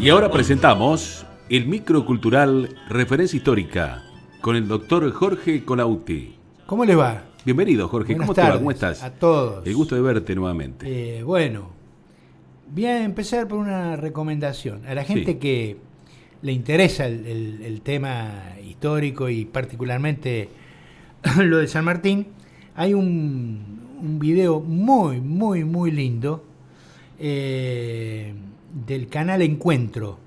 Y ahora presentamos el microcultural Referencia Histórica con el doctor Jorge Colautti. ¿Cómo le va? Bienvenido, Jorge. Buenas ¿Cómo te va? tardes ¿Cómo estás? a todos. El gusto de verte nuevamente. Bueno, voy a empezar por una recomendación. A la gente Sí. que le interesa el tema histórico y particularmente lo de San Martín, hay un video muy lindo del canal Encuentro.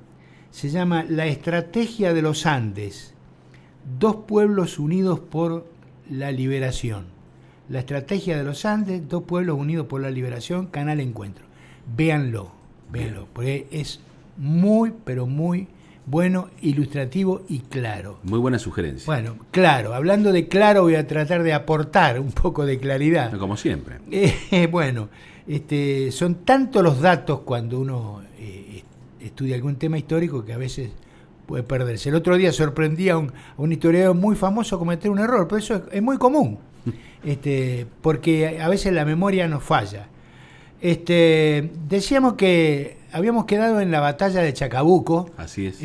Se llama La Estrategia de los Andes, dos pueblos unidos por la liberación. La Estrategia de los Andes, dos pueblos unidos por la liberación, canal Encuentro. Véanlo, porque es pero muy bueno, ilustrativo y claro. Muy buena sugerencia. Bueno, claro, hablando de claro, voy a tratar de aportar un poco de claridad. Como siempre. Son tantos los datos cuando uno estudia algún tema histórico que a veces puede perderse. El otro día sorprendí a un historiador muy famoso cometer un error, pero eso es muy común, porque a veces la memoria nos falla. Decíamos que habíamos quedado en la batalla de Chacabuco. Así es.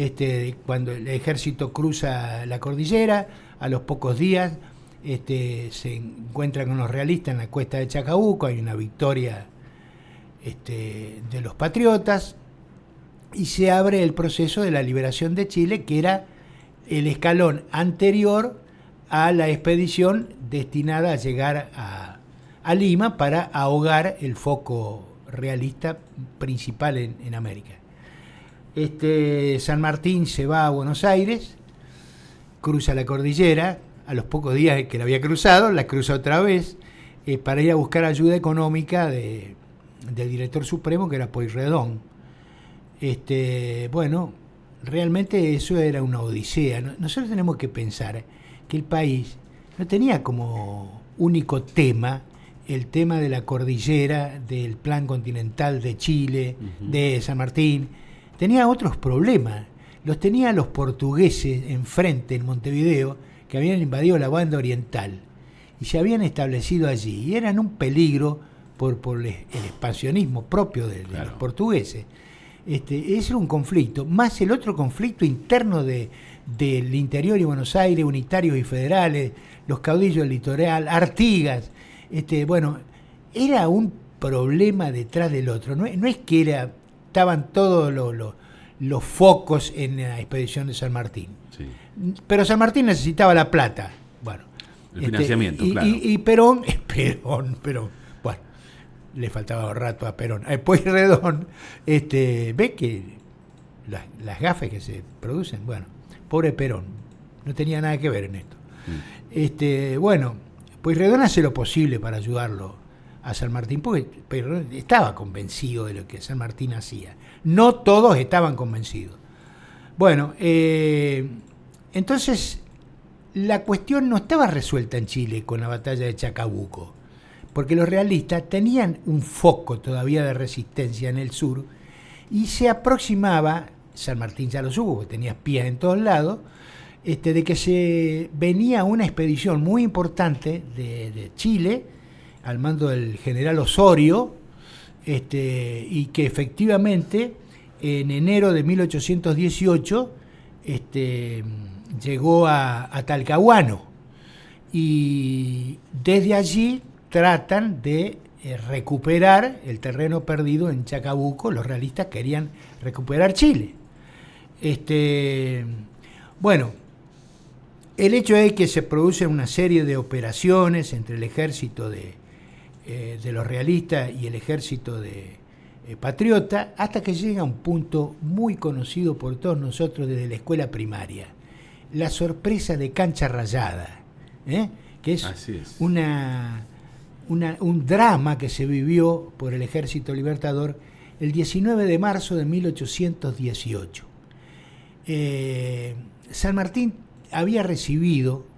Cuando el ejército cruza la cordillera, a los pocos días se encuentra con los realistas en la cuesta de Chacabuco, hay una victoria de los patriotas y se abre el proceso de la liberación de Chile, que era el escalón anterior a la expedición destinada a llegar a Lima para ahogar el foco realista principal en América. San Martín se va a Buenos Aires, cruza la cordillera, a los pocos días que la había cruzado, la cruza otra vez para ir a buscar ayuda económica del director supremo, que era Pueyrredón. Bueno, realmente eso era una odisea. Nosotros tenemos que pensar que el país no tenía como único tema el tema de la cordillera, del plan continental de Chile, de San Martín. Tenía otros problemas. Los tenía los portugueses enfrente, en Montevideo, que habían invadido la banda oriental y se habían establecido allí. Y eran un peligro por el expansionismo propio de los portugueses. Ese era un conflicto, más el otro conflicto interno del interior y Buenos Aires, unitarios y federales, los caudillos del litoral, Artigas. Bueno, era un problema detrás del otro. No es que estaban todos los focos en la expedición de San Martín. Sí. Pero San Martín necesitaba la plata. Bueno, el financiamiento, claro. Y Perón, bueno, le faltaba rato a Perón. Pueyrredón, ve que las gafes que se producen, bueno, pobre Perón, no tenía nada que ver en esto. Bueno, Pueyrredón hace lo posible para ayudarlo a San Martín, porque Pueyrredón estaba convencido de lo que San Martín hacía. No todos estaban convencidos. Bueno, entonces la cuestión no estaba resuelta en Chile con la batalla de Chacabuco, porque los realistas tenían un foco todavía de resistencia en el sur y se aproximaba, San Martín ya lo supo, porque tenía espías en todos lados, de que se venía una expedición muy importante de Chile al mando del general Osorio, y que efectivamente en enero de 1818 llegó a Talcahuano, y desde allí tratan de recuperar el terreno perdido en Chacabuco. Los realistas querían recuperar Chile. Bueno, el hecho es que se produce una serie de operaciones entre el ejército de los realistas y el ejército de patriota, hasta que llega a un punto muy conocido por todos nosotros desde la escuela primaria, la sorpresa de Cancha Rayada, que es un drama que se vivió por el ejército libertador el 19 de marzo de 1818. San Martín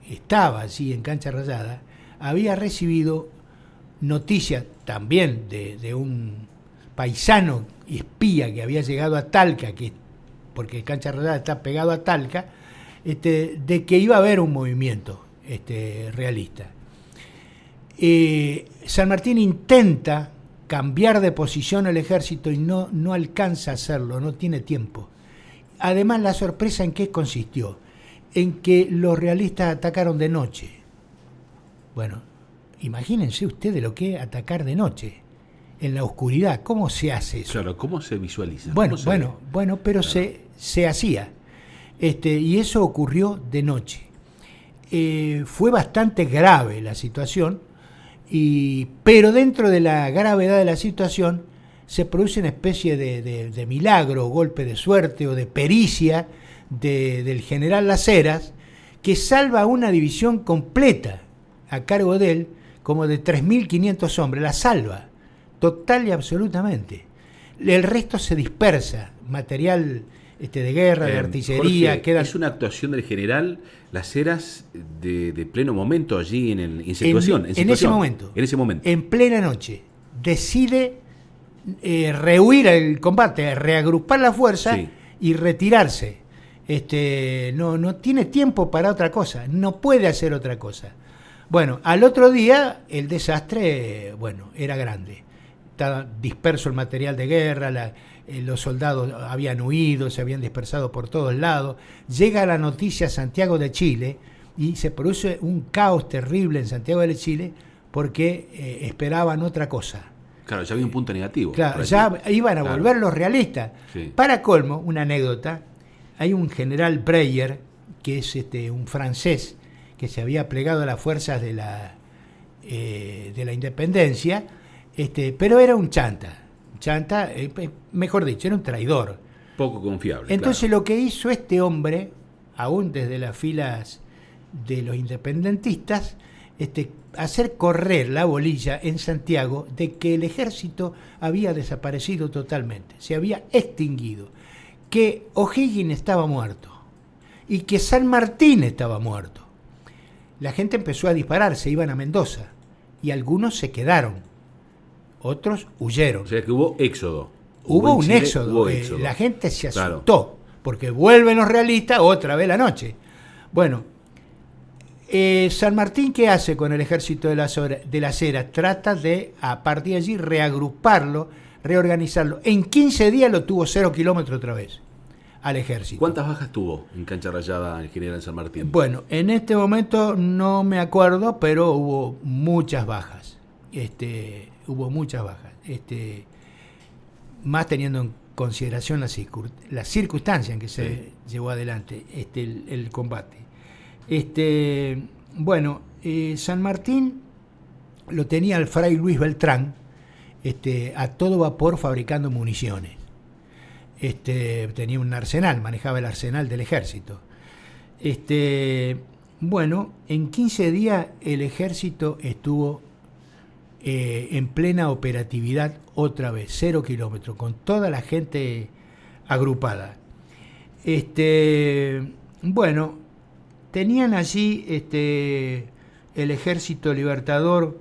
estaba allí en Cancha Rayada, había recibido noticias también de un paisano y espía que había llegado a Talca, porque Cancha Rayada está pegado a Talca, de que iba a haber un movimiento realista. San Martín intenta cambiar de posición al ejército y no alcanza a hacerlo, no tiene tiempo. además, la sorpresa en qué consistió, en que los realistas atacaron de noche. Bueno, imagínense ustedes lo que es atacar de noche, en la oscuridad. ¿Cómo se hace eso? Claro, ¿cómo se visualiza? Bueno, ¿Cómo se ve? pero Claro. se hacía. Y eso ocurrió de noche. Fue bastante grave la situación, pero dentro de la gravedad de la situación se produce una especie de milagro, golpe de suerte o de pericia del general Las Heras, que salva una división completa a cargo de él, como de 3.500 hombres, la salva, total y absolutamente. El resto se dispersa, material de guerra, de artillería, Jorge, queda es una actuación del general Las Heras de pleno momento allí en situación. en ese momento. En ese momento. En plena noche, decide rehuir el combate, reagrupar la fuerza Sí. y retirarse. No tiene tiempo para otra cosa, no puede hacer otra cosa. Bueno, al otro día el desastre, era grande. Estaba disperso el material de guerra, los soldados habían huido, se habían dispersado por todos lados. Llega la noticia a Santiago de Chile y se produce un caos terrible en Santiago de Chile porque esperaban otra cosa. Claro, ya había un punto negativo. Claro, por allí. ya iban a Claro. volver los realistas. Sí. Para colmo, una anécdota, hay un general Breyer, que es un francés que se había plegado a las fuerzas de la independencia, pero era un chanta, mejor dicho, era un traidor. Poco confiable. Entonces claro. lo que hizo este hombre, aún desde las filas de los independentistas, hacer correr la bolilla en Santiago de que el ejército había desaparecido totalmente, se había extinguido, que O'Higgins estaba muerto y que San Martín estaba muerto. La gente empezó a disparar, se iban a Mendoza y algunos se quedaron, otros huyeron. O sea que hubo éxodo. Hubo en un Chile, éxodo, hubo éxodo. la gente se Claro. asustó, porque vuelven los realistas otra vez la noche. Bueno, San Martín, ¿qué hace con el ejército de las Heras? Trata de, a partir de allí, reagruparlo, reorganizarlo. En 15 días lo tuvo 0 kilómetros otra vez al ejército. ¿Cuántas bajas tuvo en Cancha Rayada el general San Martín? Bueno, en este momento no me acuerdo, pero hubo muchas bajas. Hubo muchas bajas. Más teniendo en consideración las circunstancias en que se llevó adelante el combate. San Martín lo tenía el fray Luis Beltrán a todo vapor fabricando municiones. Tenía un arsenal, manejaba el arsenal del ejército. En 15 días el ejército estuvo en plena operatividad otra vez, 0 kilómetros, con toda la gente agrupada. Tenían allí el ejército libertador,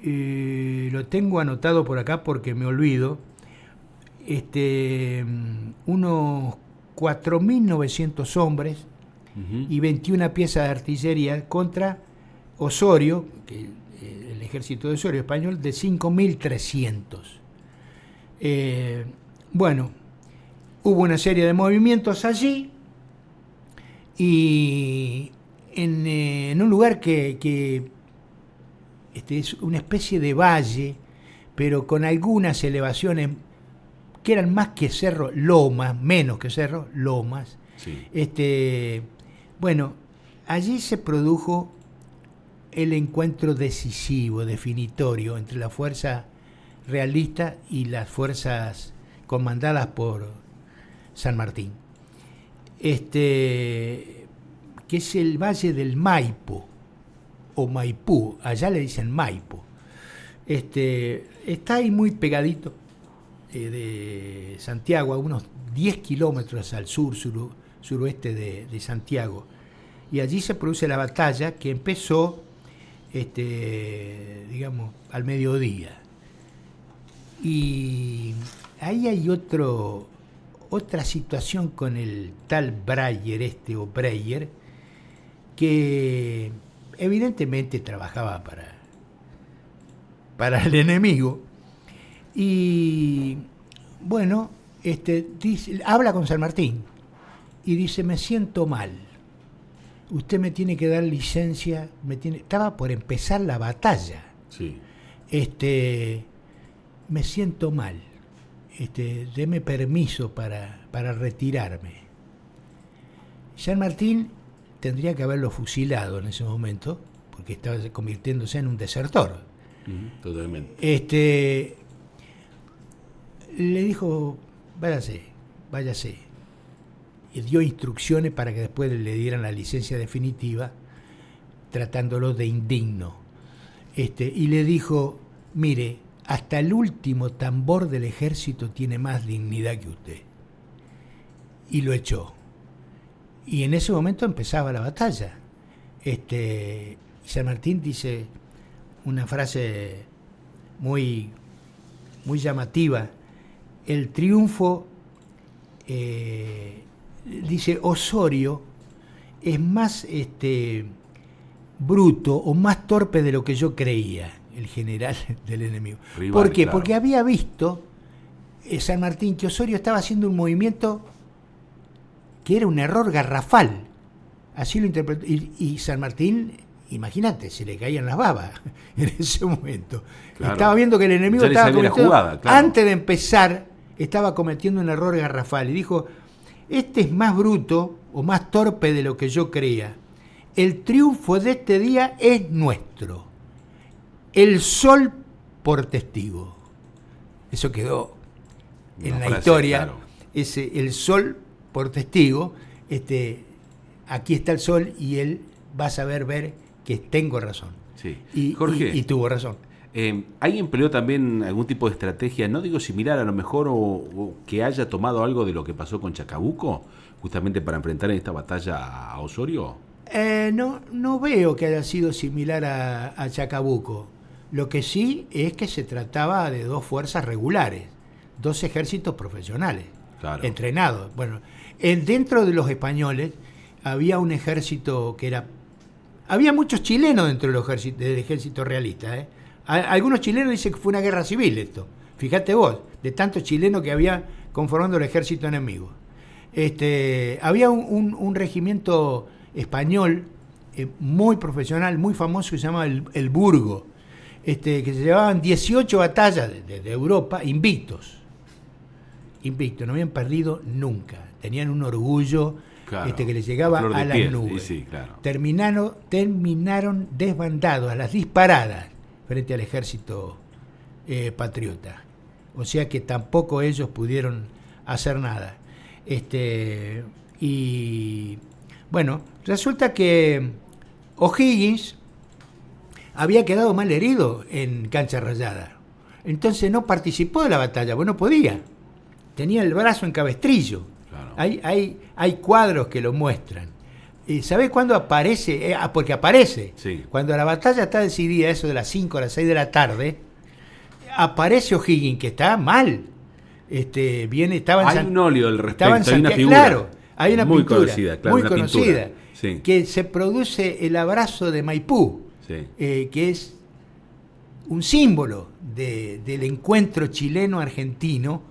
lo tengo anotado por acá porque me olvido, unos 4.900 hombres y 21 piezas de artillería contra Osorio, el ejército de Osorio español, de 5.300. Hubo una serie de movimientos allí y en un lugar que es una especie de valle, pero con algunas elevaciones que eran más que cerros, lomas, menos que cerros, lomas. Sí. Allí se produjo el encuentro decisivo, definitorio, entre la fuerza realista y las fuerzas comandadas por San Martín. Que es el Valle del Maipo, o Maipú, allá le dicen Maipo. Está ahí muy pegadito de Santiago, a unos 10 kilómetros al suroeste de Santiago. Y allí se produce la batalla que empezó, al mediodía. Y ahí hay otra situación con el tal Breyer, que evidentemente trabajaba para el enemigo. Y habla con San Martín y dice, me siento mal. Usted me tiene que dar licencia. Estaba por empezar la batalla. Sí. Me siento mal. Deme permiso para retirarme. San Martín tendría que haberlo fusilado en ese momento, porque estaba convirtiéndose en un desertor. Totalmente. Le dijo, váyase. Y dio instrucciones para que después le dieran la licencia definitiva, tratándolo de indigno. Y le dijo, mire, hasta el último tambor del ejército tiene más dignidad que usted. Y lo echó. Y en ese momento empezaba la batalla. San Martín dice una frase muy, muy llamativa. El triunfo, dice, Osorio es más bruto o más torpe de lo que yo creía, el general del enemigo. Rival, ¿Por qué? claro. Porque había visto San Martín que Osorio estaba haciendo un movimiento que era un error garrafal. Así lo interpretó. Y San Martín, imagínate, se le caían las babas en ese momento. Claro. Estaba viendo que el enemigo Ya le estaba sabía la cometiendo, jugada, claro. antes de empezar, estaba cometiendo un error garrafal. Y dijo, este es más bruto o más torpe de lo que yo creía. El triunfo de este día es nuestro. El sol por testigo. Eso quedó en Una la frase, historia. claro. El sol por testigo. Aquí está el sol y él va a saber ver que tengo razón. Sí. Jorge, y tuvo razón. ¿Ahí empleó también algún tipo de estrategia, no digo similar a lo mejor, o que haya tomado algo de lo que pasó con Chacabuco, justamente para enfrentar en esta batalla a Osorio? No veo que haya sido similar a Chacabuco. Lo que sí es que se trataba de dos fuerzas regulares, dos ejércitos profesionales, claro, entrenados. Bueno, dentro de los españoles había un ejército que era... Había muchos chilenos dentro del ejército realista. Algunos chilenos dicen que fue una guerra civil esto. Fíjate vos, de tantos chilenos que había conformando el ejército enemigo. Había un regimiento español muy profesional, muy famoso, que se llamaba el Burgo, que se llevaban 18 batallas de Europa invictos, no habían perdido nunca, tenían un orgullo, claro, que les llegaba a las nubes. Sí, claro. Terminaron desbandados a las disparadas frente al ejército patriota, o sea que tampoco ellos pudieron hacer nada. Y bueno, resulta que O'Higgins había quedado mal herido en Cancha Rayada. Entonces no participó de la batalla, no podía. Tenía el brazo en cabestrillo. Claro. Hay cuadros que lo muestran. ¿Sabés cuándo aparece? Porque aparece. Sí. Cuando la batalla está decidida, eso de las 5 a las 6 de la tarde, aparece O'Higgins, que está mal. Hay un óleo al respecto, hay una figura. Claro, hay una muy pintura conocida, claro, muy una conocida, pintura. Sí. que se produce el abrazo de Maipú, Sí. Que es un símbolo del encuentro chileno-argentino,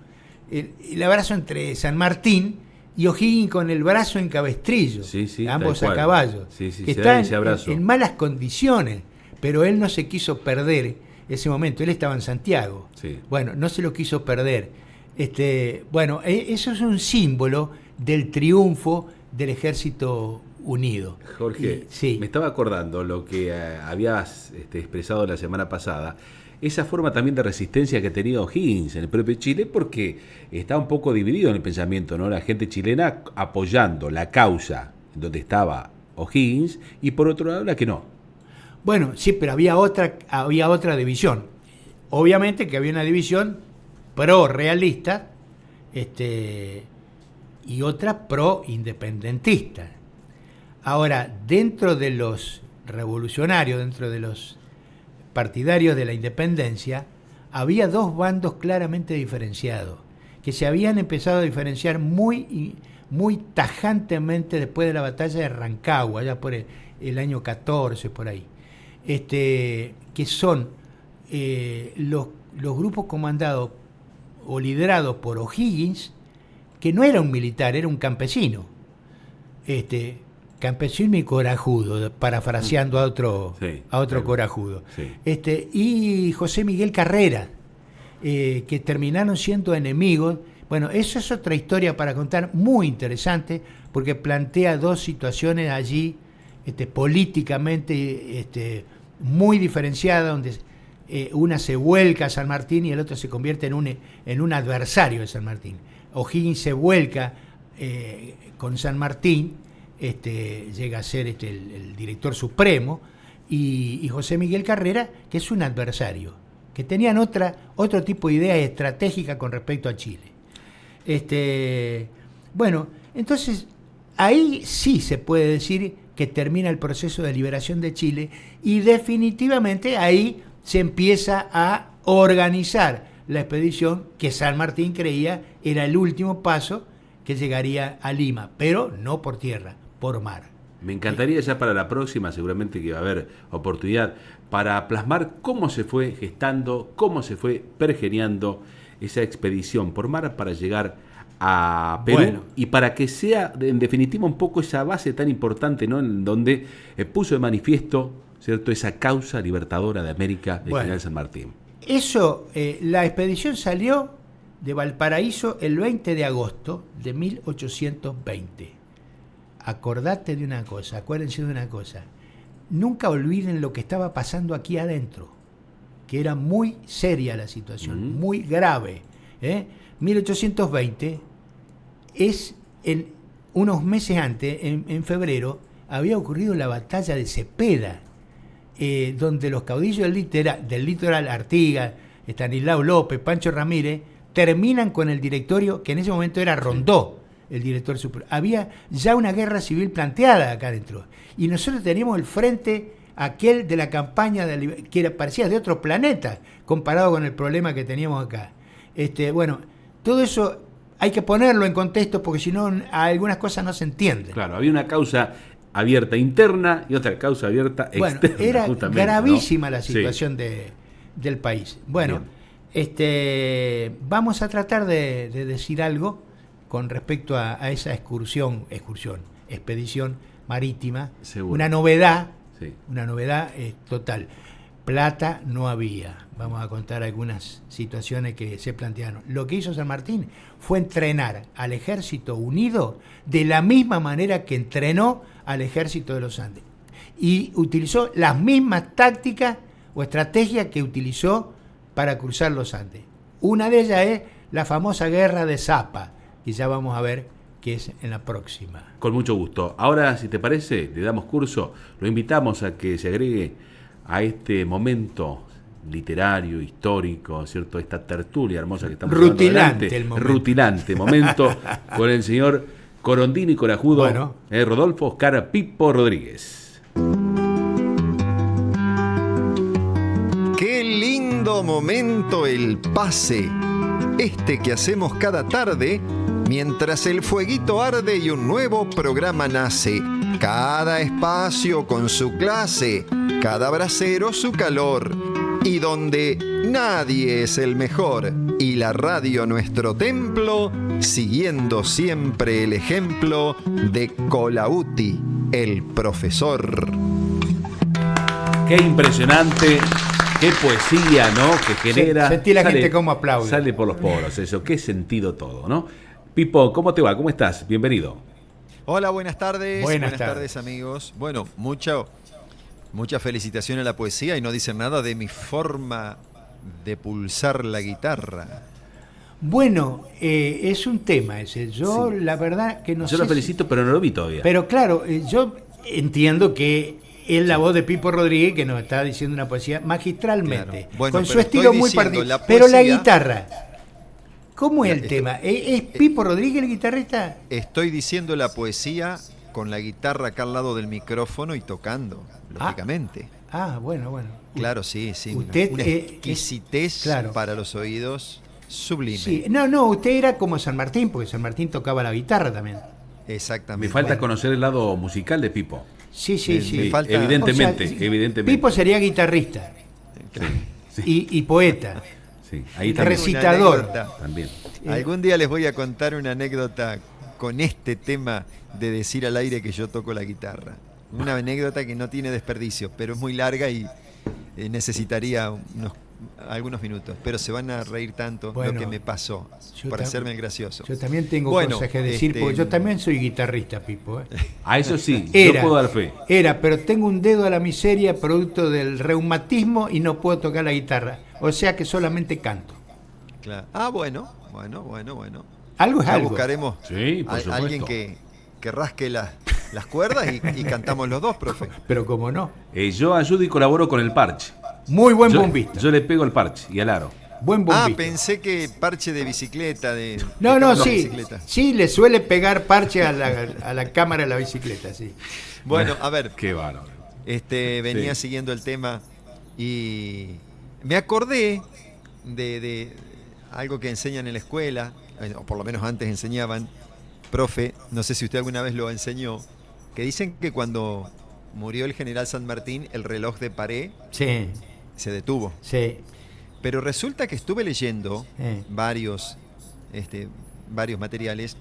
el abrazo entre San Martín y O'Higgins con el brazo en cabestrillo, ambos a caballo, que están en malas condiciones, pero él no se quiso perder ese momento, él estaba en Santiago, bueno, no se lo quiso perder. Eso es un símbolo del triunfo del ejército unido. Jorge, me estaba acordando lo que habías expresado la semana pasada, esa forma también de resistencia que tenía O'Higgins en el propio Chile, porque está un poco dividido en el pensamiento, ¿no? La gente chilena apoyando la causa donde estaba O'Higgins y por otro lado la que no. Bueno, sí, pero había otra división. Obviamente que había una división pro-realista y otra pro-independentista. Ahora, dentro de los revolucionarios, dentro de los partidarios de la independencia, había dos bandos claramente diferenciados, que se habían empezado a diferenciar muy tajantemente después de la batalla de Rancagua, allá por el año 14, por ahí, que son los grupos comandados o liderados por O'Higgins, que no era un militar, era un campesino. campesino y corajudo, parafraseando a otro corajudo. Sí. Y José Miguel Carrera, que terminaron siendo enemigos. Bueno, eso es otra historia para contar, muy interesante, porque plantea dos situaciones allí políticamente muy diferenciadas, donde una se vuelca a San Martín y el otro se convierte en un adversario de San Martín. O'Higgins se vuelca con San Martín, llega a ser el director supremo, y José Miguel Carrera, que es un adversario, que tenían otro tipo de ideas estratégicas con respecto a Chile. Bueno, entonces ahí sí se puede decir que termina el proceso de liberación de Chile, y definitivamente ahí se empieza a organizar la expedición que San Martín creía era el último paso que llegaría a Lima, pero no por tierra, por mar. Me encantaría ya para la próxima, seguramente que va a haber oportunidad para plasmar cómo se fue gestando, cómo se fue pergeñando esa expedición por mar para llegar a Perú, bueno, y para que sea en definitiva un poco esa base tan importante, ¿no?, en donde puso de manifiesto, ¿cierto?, esa causa libertadora de América del general San Martín. Eso, la expedición salió de Valparaíso el 20 de agosto de 1820. Acordate de una cosa, acuérdense de una cosa, nunca olviden lo que estaba pasando aquí adentro, que era muy seria la situación, muy grave. 1820 es unos meses antes, en febrero, había ocurrido la batalla de Cepeda, donde los caudillos del litoral, Artigas, Estanislao López, Pancho Ramírez, terminan con el directorio, que en ese momento era Rondó, el director supremo. Había ya una guerra civil planteada acá adentro, y nosotros teníamos el frente aquel de la campaña que parecía de otro planeta comparado con el problema que teníamos acá. Bueno, todo eso hay que ponerlo en contexto, porque si no algunas cosas no se entienden. Claro, había una causa abierta interna y otra causa abierta externa. Bueno, era gravísima, ¿no?, la situación del país. Bueno, vamos a tratar de decir algo con respecto a esa expedición marítima. Seguro. Una novedad total. Plata no había. Vamos a contar algunas situaciones que se plantearon. Lo que hizo San Martín fue entrenar al Ejército Unido de la misma manera que entrenó al Ejército de los Andes. Y utilizó las mismas tácticas o estrategias que utilizó para cruzar los Andes. Una de ellas es la famosa guerra de Zapa, que ya vamos a ver qué es en la próxima. Con mucho gusto. Ahora, si te parece, le damos curso, lo invitamos a que se agregue a este momento literario, histórico, ¿cierto?, esta tertulia hermosa que estamos rutilante rutilante momento con el señor corondino y corajudo, Rodolfo Oscar Pipo Rodríguez. Qué lindo momento el pase, que hacemos cada tarde mientras el fueguito arde y un nuevo programa nace. Cada espacio con su clase, cada brasero su calor, y donde nadie es el mejor, y la radio nuestro templo, siguiendo siempre el ejemplo de Colauti, el profesor. Qué impresionante, qué poesía, ¿no?, que genera. Sentí la gente como aplaude. Sale por los poros eso, qué sentido todo, ¿no? Pipo, ¿cómo te va? ¿Cómo estás? Bienvenido. Hola, buenas tardes. Buenas tardes, amigos. Bueno, mucha felicitación a la poesía, y no dicen nada de mi forma de pulsar la guitarra. Bueno, es un tema ese. Yo, la verdad, que no sé. Yo lo felicito, pero no lo vi todavía. Pero claro, yo entiendo que es la voz de Pipo Rodríguez que nos está diciendo una poesía magistralmente, claro. Bueno, con su estilo muy particular. Pero la guitarra, ¿cómo es el tema? ¿Es Pipo Rodríguez el guitarrista? Estoy diciendo la poesía con la guitarra acá al lado del micrófono y tocando, lógicamente. Bueno. Claro, sí. Usted una exquisitez para los oídos sublime. Sí, no, usted era como San Martín, porque San Martín tocaba la guitarra también. Exactamente. Me falta conocer el lado musical de Pipo. Sí. Me falta, evidentemente. Pipo sería guitarrista y poeta. Sí, ahí recitador. También. Algún día les voy a contar una anécdota con este tema de decir al aire que yo toco la guitarra. Una anécdota que no tiene desperdicio, pero es muy larga y necesitaría algunos minutos. Pero se van a reír tanto lo que me pasó por hacerme el gracioso. Yo también tengo cosas que decir, porque yo también soy guitarrista, Pipo. A eso sí, yo puedo dar fe. Pero tengo un dedo a la miseria producto del reumatismo y no puedo tocar la guitarra. O sea que solamente canto. Claro. Ah, bueno. Algo es ya algo. Buscaremos a alguien que rasque las cuerdas y cantamos los dos, profe. Pero cómo no. Yo ayudo y colaboro con el parche. Muy buen bombista. Yo le pego el parche y al aro. Buen bombista. Ah, pensé que parche de bicicleta. No, sí. Bicicleta. Sí, le suele pegar parche a la cámara de la bicicleta, sí. Bueno, a ver. Qué bárbaro. Venía siguiendo el tema y me acordé de algo que enseñan en la escuela, o por lo menos antes enseñaban, profe, no sé si usted alguna vez lo enseñó, que dicen que cuando murió el general San Martín, el reloj de pared se detuvo. Sí. Pero resulta que estuve leyendo varios materiales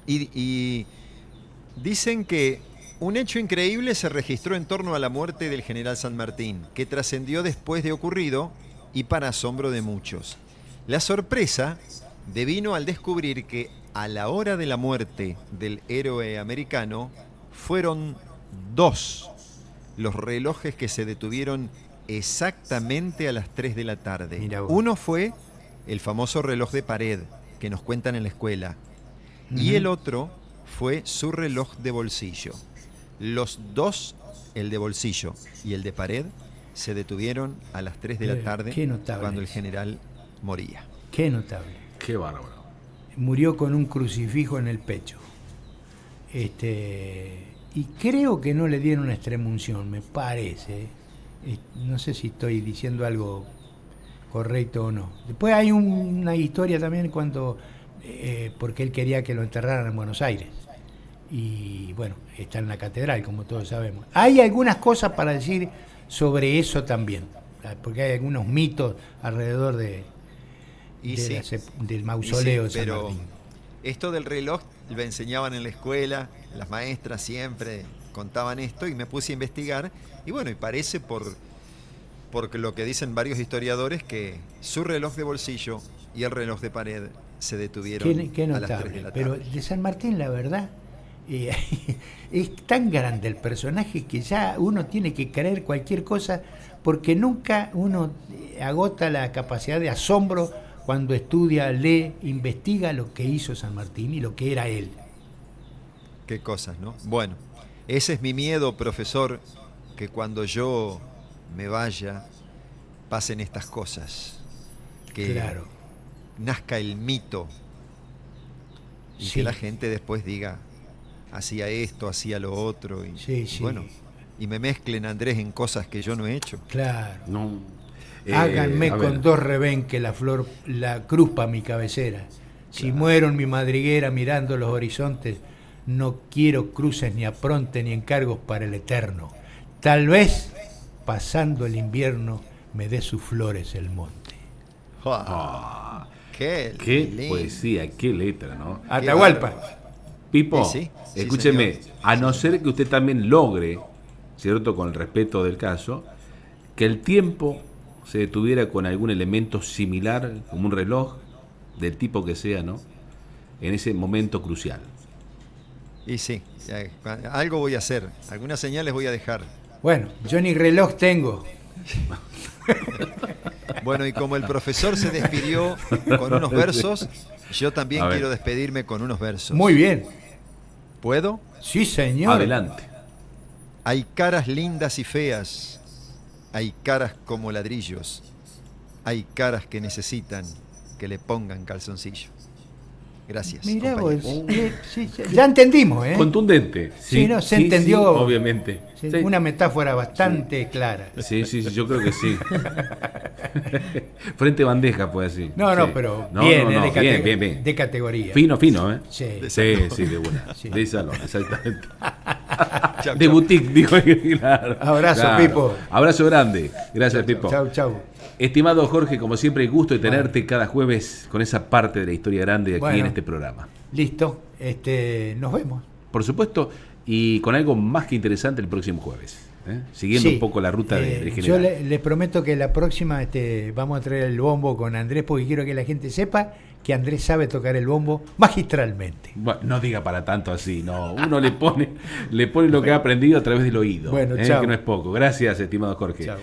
y dicen que un hecho increíble se registró en torno a la muerte del general San Martín, que trascendió después de ocurrido y para asombro de muchos. La sorpresa devino al descubrir que a la hora de la muerte del héroe americano fueron 2 los relojes que se detuvieron exactamente a las 3 de la tarde. Uno fue el famoso reloj de pared que nos cuentan en la escuela y el otro fue su reloj de bolsillo. Los 2, el de bolsillo y el de pared, se detuvieron a las 3 de la tarde cuando el general moría. Qué notable. Qué bárbaro. Murió con un crucifijo en el pecho. Y creo que no le dieron extremunción, me parece. No sé si estoy diciendo algo correcto o no. Después hay una historia también porque él quería que lo enterraran en Buenos Aires. Y bueno, está en la catedral, como todos sabemos. Hay algunas cosas para decir sobre eso también, porque hay algunos mitos alrededor del mausoleo de San Martín. Esto del reloj lo enseñaban en la escuela, las maestras siempre contaban esto y me puse a investigar y bueno, y parece por lo que dicen varios historiadores que su reloj de bolsillo y el reloj de pared se detuvieron a las 3 de la tarde. Pero de San Martín, la verdad, es tan grande el personaje que ya uno tiene que creer cualquier cosa porque nunca uno agota la capacidad de asombro cuando estudia, lee, investiga lo que hizo San Martín y lo que era él. Qué cosas, ¿no? Bueno, ese es mi miedo, profesor, que cuando yo me vaya pasen estas cosas, que nazca el mito y que la gente después diga hacía esto, hacía lo otro y bueno, y me mezclen, Andrés, en cosas que yo no he hecho. Claro. No. Háganme con 2 rebenques la cruz pa' mi cabecera. Si muero en mi madriguera mirando los horizontes, no quiero cruces ni apronte ni encargos para el eterno. Tal vez, pasando el invierno, me dé sus flores el monte. Qué poesía, qué letra, ¿no? Atahualpa. Pipo, escúcheme, a no ser que usted también logre, ¿cierto?, con el respeto del caso, que el tiempo se detuviera con algún elemento similar, como un reloj, del tipo que sea, ¿no?, en ese momento crucial. Y sí, algo voy a hacer, algunas señales voy a dejar. Bueno, yo ni reloj tengo. Bueno, y como el profesor se despidió con unos versos, yo también quiero despedirme con unos versos. Muy bien. ¿Puedo? Sí, señor. Adelante. Hay caras lindas y feas, hay caras como ladrillos, hay caras que necesitan que le pongan calzoncillo. Gracias. Mirá vos, ya entendimos, ¿eh? Contundente. Sí, no, se entendió. Sí, obviamente. Sí, una metáfora bastante clara. Sí, yo creo que sí. Frente bandeja, pues así. No, pero bien, de categoría. Fino, ¿eh? Sí, de buena. Sí. De salón, exactamente. Chau, de boutique, dijo. Claro. Abrazo, Pipo. Abrazo grande. Gracias, Pipo. Chau. Estimado Jorge, como siempre, gusto de tenerte cada jueves con esa parte de la historia grande aquí en este programa. Listo, nos vemos. Por supuesto, y con algo más que interesante el próximo jueves. Siguiendo Sí, un poco la ruta de yo general. les prometo que la próxima vamos a traer el bombo con Andrés, porque quiero que la gente sepa que Andrés sabe tocar el bombo magistralmente. Bueno, no diga para tanto así, no. Uno le pone lo que ha aprendido a través del oído. Bueno, chao. Que no es poco. Gracias, estimado Jorge. Chao.